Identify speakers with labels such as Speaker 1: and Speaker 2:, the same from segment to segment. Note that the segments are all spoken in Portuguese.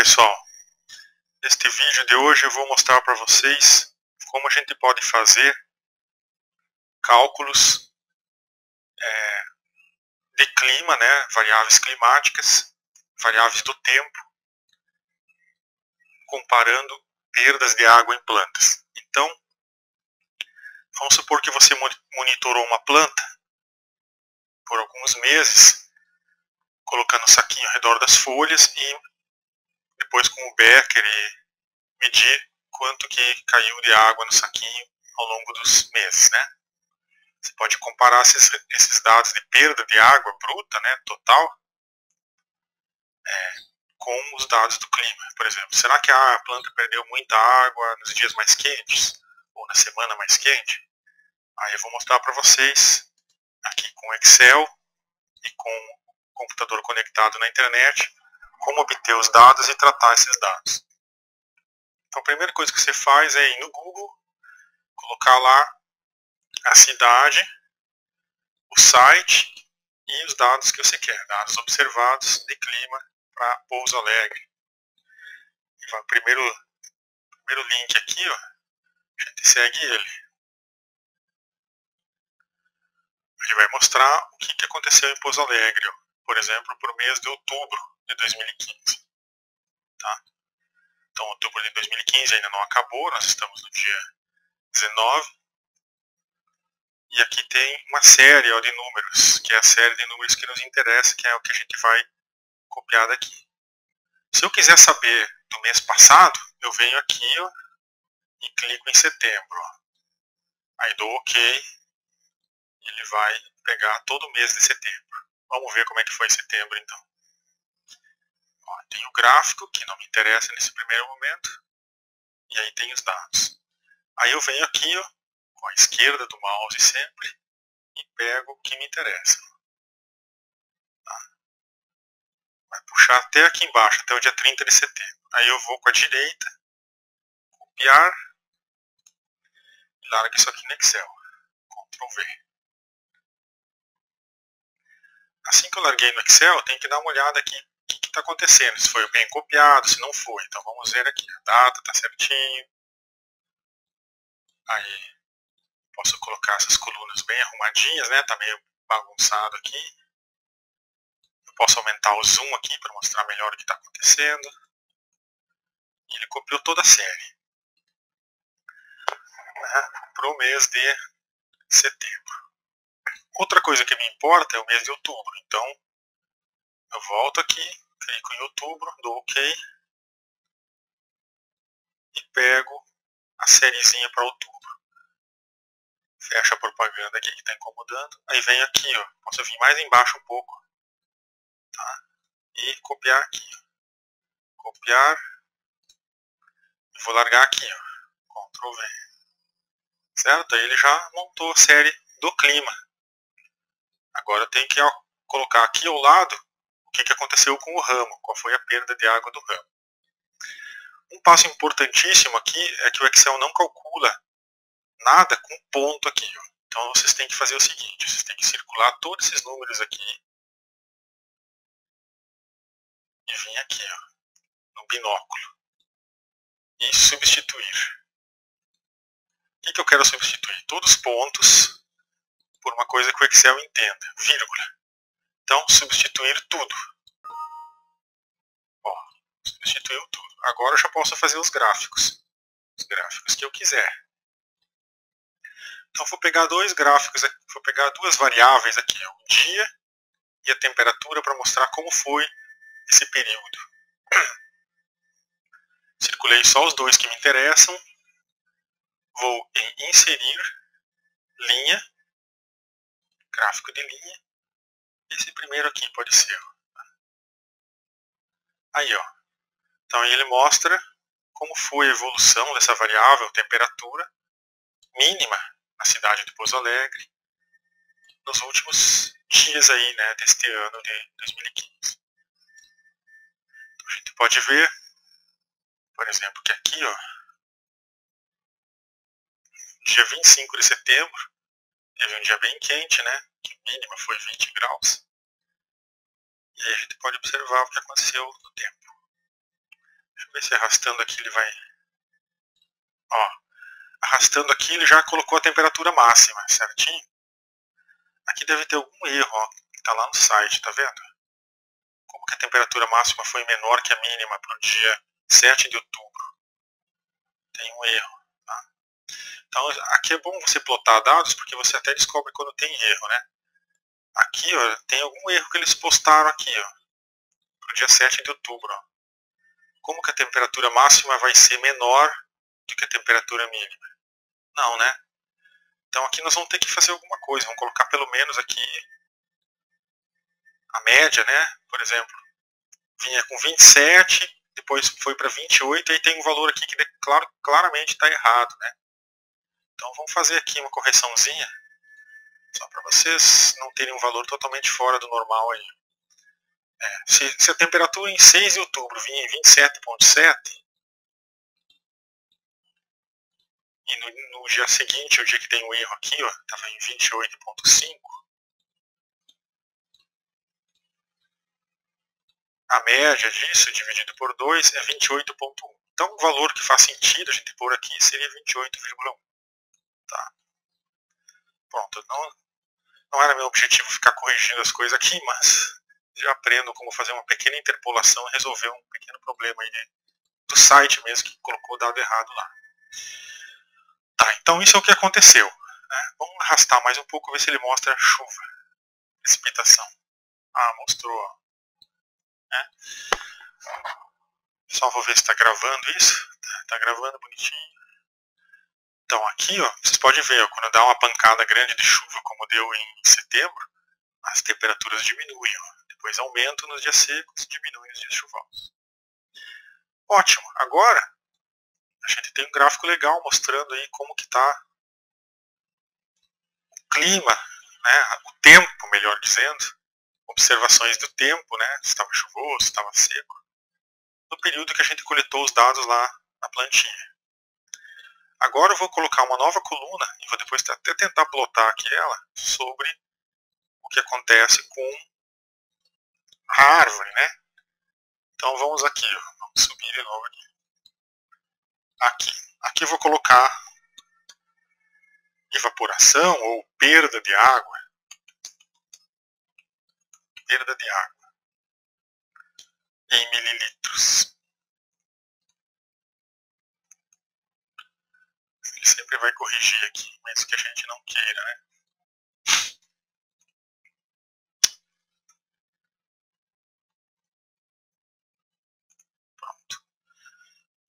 Speaker 1: pessoal, neste vídeo de hoje eu vou mostrar para vocês como a gente pode fazer cálculos de clima, né, variáveis climáticas, variáveis do tempo, comparando perdas de água em plantas. Então, vamos supor que você monitorou uma planta por alguns meses, colocando um saquinho ao redor das folhas e depois com o becker medir quanto que caiu de água no saquinho ao longo dos meses, né? Você pode comparar esses dados de perda de água bruta, né, total, com os dados do clima. Por exemplo, será que a planta perdeu muita água nos dias mais quentes? Ou na semana mais quente? Aí eu vou mostrar para vocês, aqui com o Excel e com o computador conectado na internet, como obter os dados e tratar esses dados. Então a primeira coisa que você faz é ir no Google, colocar lá a cidade, o site e os dados que você quer, dados observados de clima para Pouso Alegre. E vai, o primeiro link aqui, ó, a gente segue ele. Ele vai mostrar o que aconteceu em Pouso Alegre, ó, por exemplo, para o mês de outubro de 2015. Tá? Então, outubro de 2015 ainda não acabou, nós estamos no dia 19. E aqui tem uma série, ó, de números, que é a série de números que nos interessa, que é o que a gente vai copiar daqui. Se eu quiser saber do mês passado, eu venho aqui, ó, e clico em setembro. Ó. Aí dou OK, e ele vai pegar todo o mês de setembro. Vamos ver como é que foi setembro, então. Ó, tem o gráfico, que não me interessa nesse primeiro momento, e aí tem os dados. Aí eu venho aqui, ó, com a esquerda do mouse sempre, e pego o que me interessa. Tá? Vai puxar até aqui embaixo, até o dia 30 de setembro. Aí eu vou com a direita, copiar, e largo isso aqui no Excel. Ctrl V. Assim que eu larguei no Excel, tem que dar uma olhada aqui o que está acontecendo, se foi bem copiado, se não foi. Então vamos ver aqui, a data está certinho. Aí posso colocar essas colunas bem arrumadinhas, né? Está meio bagunçado aqui. Eu posso aumentar o zoom aqui para mostrar melhor o que está acontecendo. E ele copiou toda a série, né, para o mês de setembro. Outra coisa que me importa é o mês de outubro. Então eu volto aqui, clico em outubro, dou OK e pego a sériezinha para outubro. Fecha a propaganda aqui que está incomodando. Aí venho aqui, ó, posso vir mais embaixo um pouco, tá? E copiar aqui, ó. Copiar e vou largar aqui, ó. Ctrl V. Certo? Aí ele já montou a série do clima. Agora eu tenho que, ó, colocar aqui ao lado o que aconteceu com o ramo, qual foi a perda de água do ramo. Um passo importantíssimo aqui é que o Excel não calcula nada com ponto aqui, ó. Então vocês têm que fazer o seguinte, vocês têm que circular todos esses números aqui e vir aqui, ó, no binóculo e substituir. O que eu quero substituir? Todos os pontos por uma coisa que o Excel entenda, vírgula. Então, substituir tudo. Ó, substituiu tudo. Agora eu já posso fazer os gráficos que eu quiser. Então vou pegar dois gráficos, vou pegar duas variáveis aqui, o dia e a temperatura, para mostrar como foi esse período. Circulei só os dois que me interessam. Vou em inserir linha, gráfico de linha. Esse primeiro aqui pode ser. Aí, ó. Então ele mostra como foi a evolução dessa variável, temperatura mínima na cidade de Pouso Alegre nos últimos dias aí, né, deste ano de 2015. Então, a gente pode ver, por exemplo, que aqui, ó, dia 25 de setembro, teve um dia bem quente, né, que a mínima foi 20 graus. E aí a gente pode observar o que aconteceu no tempo. Deixa eu ver se arrastando aqui ele vai... Ó, arrastando aqui ele já colocou a temperatura máxima, certinho? Aqui deve ter algum erro, ó, que tá lá no site, tá vendo? Como que a temperatura máxima foi menor que a mínima para o dia 7 de outubro. Tem um erro, tá? Então aqui é bom você plotar dados, porque você até descobre quando tem erro, né? Aqui, ó, tem algum erro que eles postaram aqui, ó, para o dia 7 de outubro, ó. Como que a temperatura máxima vai ser menor do que a temperatura mínima? Não, né? Então aqui nós vamos ter que fazer alguma coisa. Vamos colocar pelo menos aqui a média, né? Por exemplo, vinha com 27, depois foi para 28, e aí tem um valor aqui que claramente está errado, né? Então vamos fazer aqui uma correçãozinha, só para vocês não terem um valor totalmente fora do normal aí. Se a temperatura em 6 de outubro vinha em 27,7, e no dia seguinte, o dia que tem o erro aqui, ó, estava em 28,5, a média disso dividido por 2 é 28,1. Então o valor que faz sentido a gente pôr aqui seria 28,1. Tá? Pronto, não era meu objetivo ficar corrigindo as coisas aqui, mas já aprendo como fazer uma pequena interpolação e resolver um pequeno problema aí do site mesmo que colocou o dado errado lá. Tá, então isso é o que aconteceu. Né? Vamos arrastar mais um pouco, ver se ele mostra chuva, precipitação. Ah, mostrou. Né? Só vou ver se está gravando isso. Está gravando bonitinho. Então aqui, ó, vocês podem ver, ó, quando dá uma pancada grande de chuva, como deu em setembro, as temperaturas diminuem. Ó. Depois aumentam nos dias secos, diminuem nos dias chuvosos. Ótimo. Agora, a gente tem um gráfico legal mostrando aí como que está o clima, né, o tempo, melhor dizendo, observações do tempo, né, se estava chuvoso, se estava seco, no período que a gente coletou os dados lá na plantinha. Agora eu vou colocar uma nova coluna e vou depois até tentar plotar aqui ela sobre o que acontece com a árvore, né? Então vamos aqui, ó, vamos subir de novo aqui. Aqui eu vou colocar evaporação ou perda de água. Perda de água em mililitros. Ele sempre vai corrigir aqui, mesmo que a gente não queira, né? Pronto.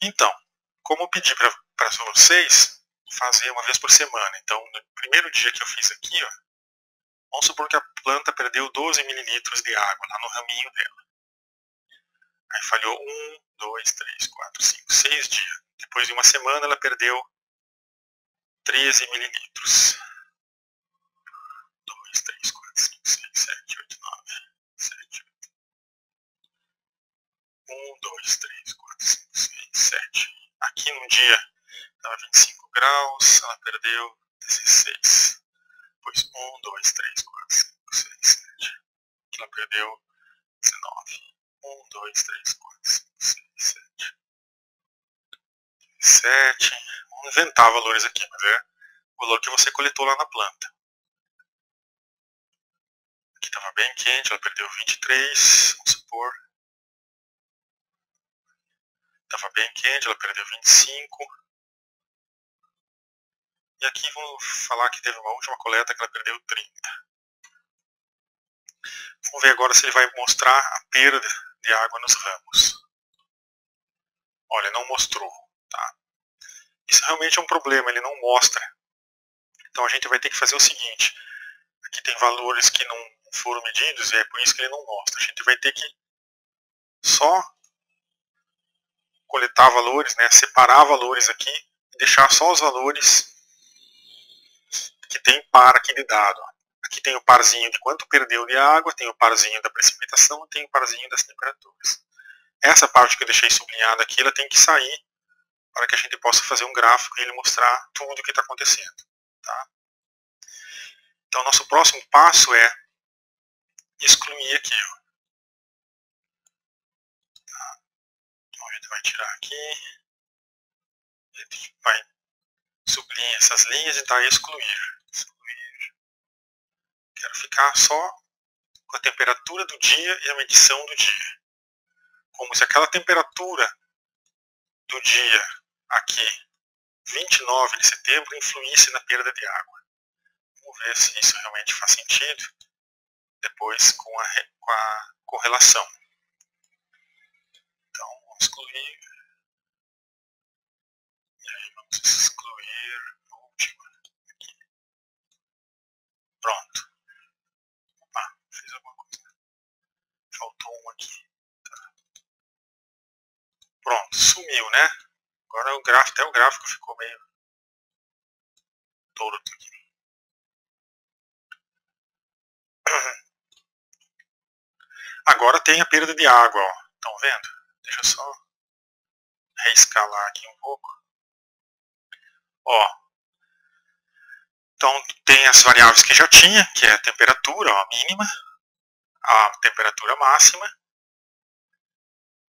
Speaker 1: Então, como eu pedi para vocês fazer uma vez por semana, então no primeiro dia que eu fiz aqui, ó, vamos supor que a planta perdeu 12 mililitros de água lá no raminho dela. Aí falhou 1, 2, 3, 4, 5, 6 dias. Depois de uma semana ela perdeu 13 mililitros. 2, 3, 4, 5, 6, 7, 8, 9, 7, 8. 1, 2, 3, 4, 5, 6, 7. Aqui no dia estava 25 graus, ela perdeu 16. Depois 1, 2, 3, 4, 5, 6, 7. Aqui ela perdeu 19. 1, 2, 3, 4, 5, 6, 7. 7. Vamos inventar valores aqui, mas é o valor que você coletou lá na planta. Aqui estava bem quente, ela perdeu 23, vamos supor. Estava bem quente, ela perdeu 25. E aqui vamos falar que teve uma última coleta que ela perdeu 30. Vamos ver agora se ele vai mostrar a perda de água nos ramos. Olha, não mostrou. Tá? Isso realmente é um problema, ele não mostra. Então a gente vai ter que fazer o seguinte. Aqui tem valores que não foram medidos e é por isso que ele não mostra. A gente vai ter que só coletar valores, né, separar valores aqui e deixar só os valores que tem par aqui de dado. Aqui tem o parzinho de quanto perdeu de água, tem o parzinho da precipitação e tem o parzinho das temperaturas. Essa parte que eu deixei sublinhada aqui, ela tem que sair para que a gente possa fazer um gráfico e ele mostrar tudo o que está acontecendo. Tá? Então, nosso próximo passo é excluir aqui. Ó. Tá? Então, gente vai tirar aqui. A gente vai sublinhar essas linhas e dar excluir. Quero ficar só com a temperatura do dia e a medição do dia. Como se aquela temperatura do dia aqui, 29 de setembro, influísse na perda de água. Vamos ver se isso realmente faz sentido depois com a correlação. Então, vamos excluir. E aí vamos excluir a última aqui. Pronto. Opa, fiz alguma coisa. Faltou um aqui. Tá. Pronto, sumiu, né? Agora até o gráfico ficou meio torto aqui. Agora tem a perda de água, ó. Estão vendo? Deixa eu só reescalar aqui um pouco. Ó. Então tem as variáveis que já tinha, que é a temperatura, ó, a mínima, a temperatura máxima.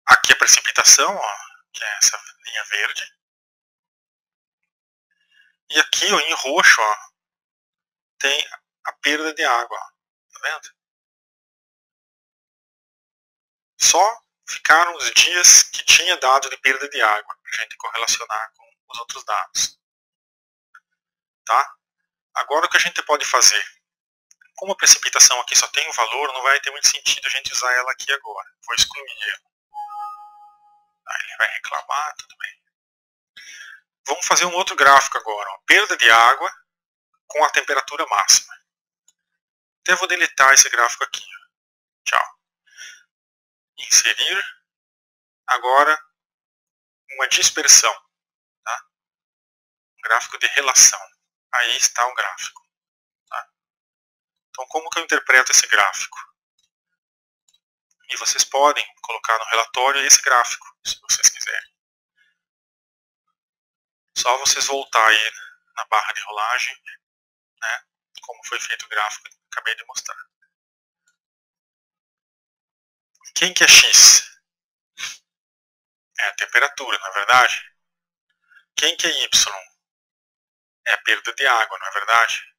Speaker 1: Aqui a precipitação, ó, que é essa linha verde. E aqui, ó, em roxo, ó, tem a perda de água, ó. Tá vendo? Só ficaram os dias que tinha dado de perda de água, para a gente correlacionar com os outros dados. Tá? Agora o que a gente pode fazer? Como a precipitação aqui só tem um valor, não vai ter muito sentido a gente usar ela aqui agora. Vou excluir ela. Aí ele vai reclamar, tudo bem. Vamos fazer um outro gráfico agora. Ó. Perda de água com a temperatura máxima. Até vou deletar esse gráfico aqui. Ó. Tchau. Inserir. Agora, uma dispersão. Tá? Um gráfico de relação. Aí está o gráfico. Tá? Então, como que eu interpreto esse gráfico? E vocês podem colocar no relatório esse gráfico, se vocês quiserem. Só vocês voltar aí na barra de rolagem, né, como foi feito o gráfico que eu acabei de mostrar. Quem que é X? É a temperatura, não é verdade? Quem que é Y? É a perda de água, não é verdade?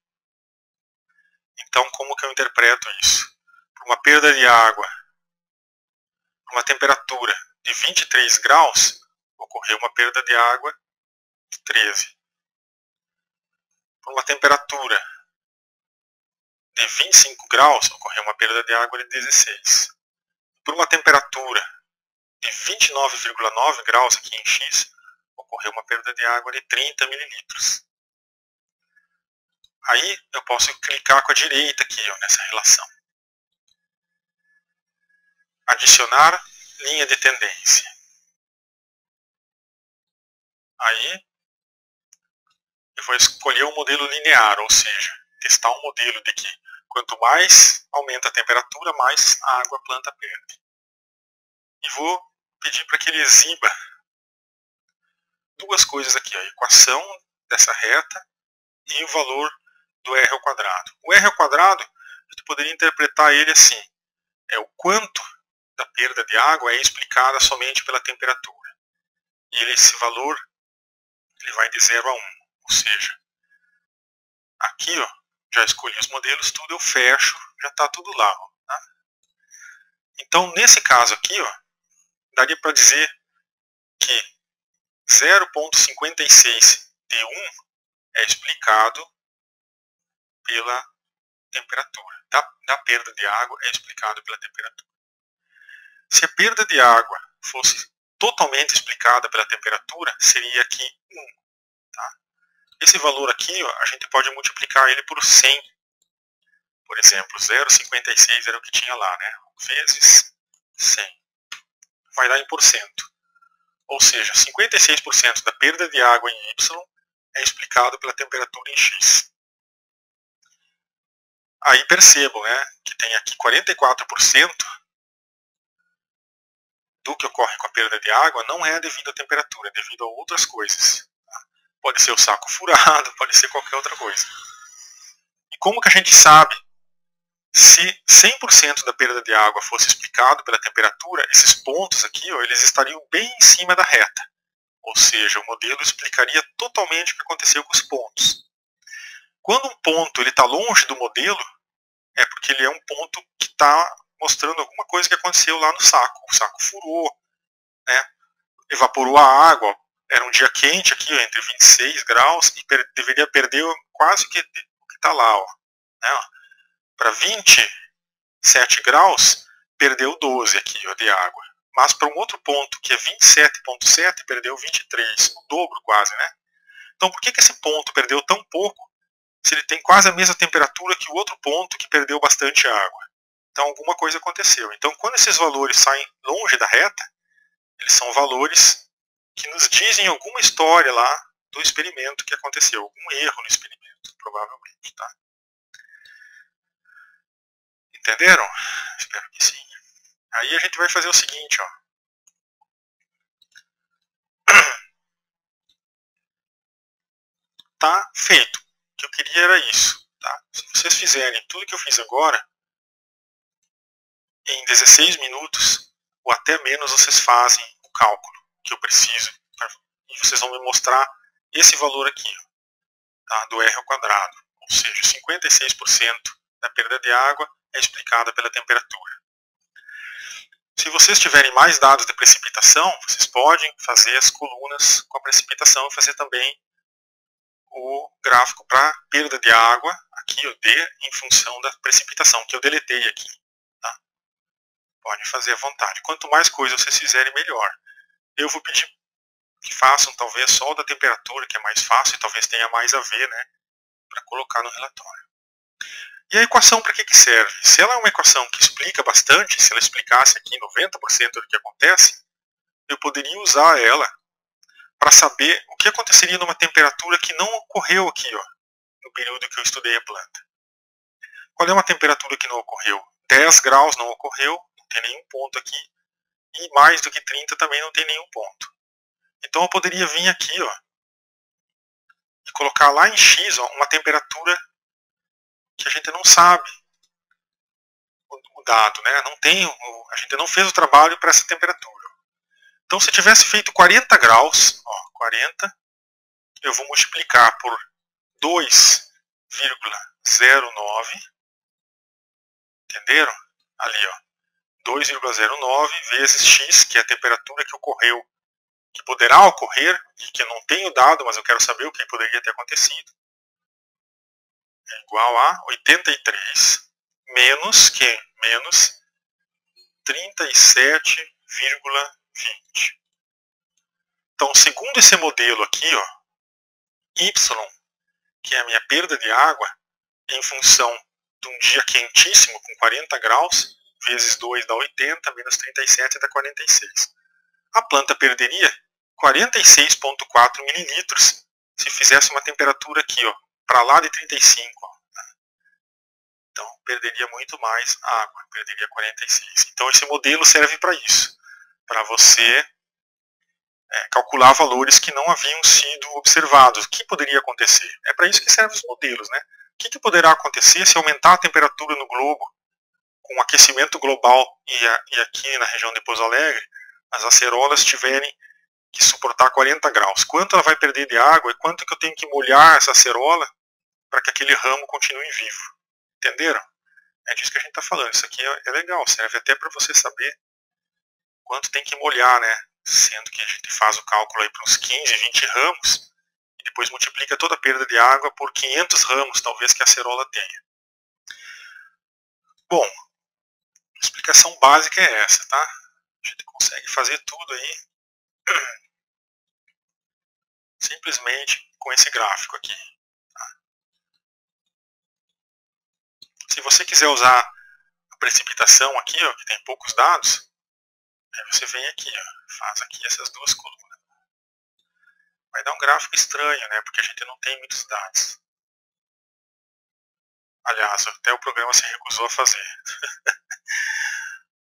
Speaker 1: Então, como que eu interpreto isso? Por uma perda de água, uma temperatura de 23 graus, ocorreu uma perda de água de 13. Por uma temperatura de 25 graus, ocorreu uma perda de água de 16. Por uma temperatura de 29,9 graus aqui em X, ocorreu uma perda de água de 30 mililitros. Aí eu posso clicar com a direita aqui, ó, nessa relação. Adicionar linha de tendência. Aí eu vou escolher um modelo linear, ou seja, testar um modelo de que quanto mais aumenta a temperatura, mais a água a planta perde. E vou pedir para que ele exiba duas coisas aqui, a equação dessa reta e o valor do R ao quadrado. O R ao quadrado, a gente poderia interpretar ele assim, é o quanto da perda de água é explicada somente pela temperatura. E esse valor ele vai de 0 a 1, ou seja, aqui ó, já escolhi os modelos, tudo eu fecho, já está tudo lá. Ó, tá? Então nesse caso aqui, ó, daria para dizer que 0,56 D1 é explicado pela temperatura. Da perda de água é explicado pela temperatura. Se a perda de água fosse totalmente explicada pela temperatura, seria aqui 1. Tá? Esse valor aqui, ó, a gente pode multiplicar ele por 100. Por exemplo, 0,56 era o que tinha lá, né? Vezes 100. Vai dar em porcento. Ou seja, 56% da perda de água em Y é explicado pela temperatura em X. Aí percebam, né, que tem aqui 44% do que ocorre com a perda de água não é devido à temperatura, é devido a outras coisas. Pode ser o saco furado, pode ser qualquer outra coisa. E como que a gente sabe Se 100% da perda de água fosse explicado pela temperatura, esses pontos aqui, ó, eles estariam bem em cima da reta. Ou seja, o modelo explicaria totalmente o que aconteceu com os pontos. Quando um ponto está longe do modelo, é porque ele é um ponto que está mostrando alguma coisa que aconteceu lá no saco. O saco furou, né? Evaporou a água, era um dia quente aqui, ó, entre 26 graus, e deveria perder quase o que está lá. Né? Para 27 graus, perdeu 12 aqui, ó, de água. Mas para um outro ponto, que é 27,7, perdeu 23, o dobro quase, né? Então por que esse ponto perdeu tão pouco, se ele tem quase a mesma temperatura que o outro ponto que perdeu bastante água? Então alguma coisa aconteceu. Então quando esses valores saem longe da reta, eles são valores que nos dizem alguma história lá do experimento que aconteceu, algum erro no experimento, provavelmente, tá? Entenderam? Espero que sim. Aí a gente vai fazer o seguinte, ó. Tá feito. O que eu queria era isso, tá? Se vocês fizerem tudo que eu fiz agora, em 16 minutos, ou até menos, vocês fazem o cálculo que eu preciso. E vocês vão me mostrar esse valor aqui, ó, tá? Do R ao quadrado. Ou seja, 56% da perda de água é explicada pela temperatura. Se vocês tiverem mais dados de precipitação, vocês podem fazer as colunas com a precipitação e fazer também o gráfico para perda de água, aqui o D, em função da precipitação, que eu deletei aqui. Tá? Pode fazer à vontade. Quanto mais coisa vocês fizerem, melhor. Eu vou pedir que façam talvez só o da temperatura, que é mais fácil e talvez tenha mais a ver, né, para colocar no relatório. E a equação para que serve? Se ela é uma equação que explica bastante, se ela explicasse aqui 90% do que acontece, eu poderia usar ela para saber o que aconteceria numa temperatura que não ocorreu aqui, ó, no período que eu estudei a planta. Qual é uma temperatura que não ocorreu? 10 graus não ocorreu, não tem nenhum ponto aqui. E mais do que 30 também não tem nenhum ponto. Então eu poderia vir aqui, ó, e colocar lá em X, ó, uma temperatura que a gente não sabe o dado, né? Não tem, a gente não fez o trabalho para essa temperatura. Então se tivesse feito 40 graus, ó, 40, eu vou multiplicar por 2,09, entenderam? Ali, ó, 2,09 vezes x, que é a temperatura que ocorreu, que poderá ocorrer, e que eu não tenho dado, mas eu quero saber o que poderia ter acontecido. É igual a 83 menos que? Menos 37,20. Então, segundo esse modelo aqui, ó, y, que é a minha perda de água, em função de um dia quentíssimo, com 40 graus, vezes 2 dá 80, menos 37 dá 46. A planta perderia 46,4 mililitros se fizesse uma temperatura aqui, ó, para lá de 35. Ó. Então, perderia muito mais água, perderia 46. Então, esse modelo serve para isso, para você calcular valores que não haviam sido observados. O que poderia acontecer? É para isso que servem os modelos, né? O que poderá acontecer se aumentar a temperatura no globo com o aquecimento global e aqui na região de Pouso Alegre, as acerolas tiverem que suportar 40 graus? Quanto ela vai perder de água e quanto que eu tenho que molhar essa acerola para que aquele ramo continue vivo? Entenderam? É disso que a gente está falando. Isso aqui é legal, serve até para você saber quanto tem que molhar, né? Sendo que a gente faz o cálculo aí para uns 15, 20 ramos e depois multiplica toda a perda de água por 500 ramos, talvez, que a acerola tenha. Bom, a explicação básica é essa, tá? A gente consegue fazer tudo aí simplesmente com esse gráfico aqui. Tá? Se você quiser usar a precipitação aqui, ó, que tem poucos dados, aí você vem aqui, ó, faz aqui essas duas colunas. Vai dar um gráfico estranho, né? Porque a gente não tem muitos dados. Aliás, até o programa se recusou a fazer.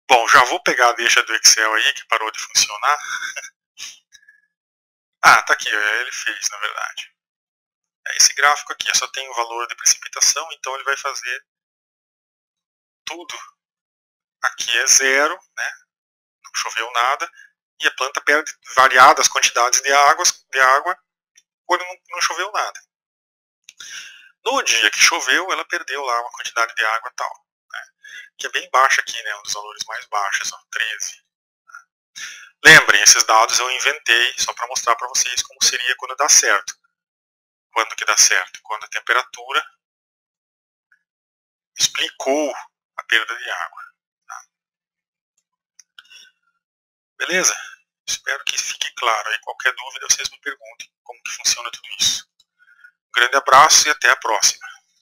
Speaker 1: Bom, já vou pegar a deixa do Excel aí, que parou de funcionar. Ah, tá aqui, ele fez, na verdade. Esse gráfico aqui só tem o valor de precipitação, então ele vai fazer tudo aqui é zero, né? Não choveu nada, e a planta perde variadas quantidades de água quando não choveu nada. No dia que choveu, ela perdeu lá uma quantidade de água tal, né? Que é bem baixa aqui, né? Um dos valores mais baixos, ó, 13. Lembrem, esses dados eu inventei só para mostrar para vocês como seria quando dá certo. Quando que dá certo? Quando a temperatura explicou a perda de água. Tá? Beleza? Espero que fique claro. Aí, qualquer dúvida vocês me perguntem como que funciona tudo isso. Um grande abraço e até a próxima.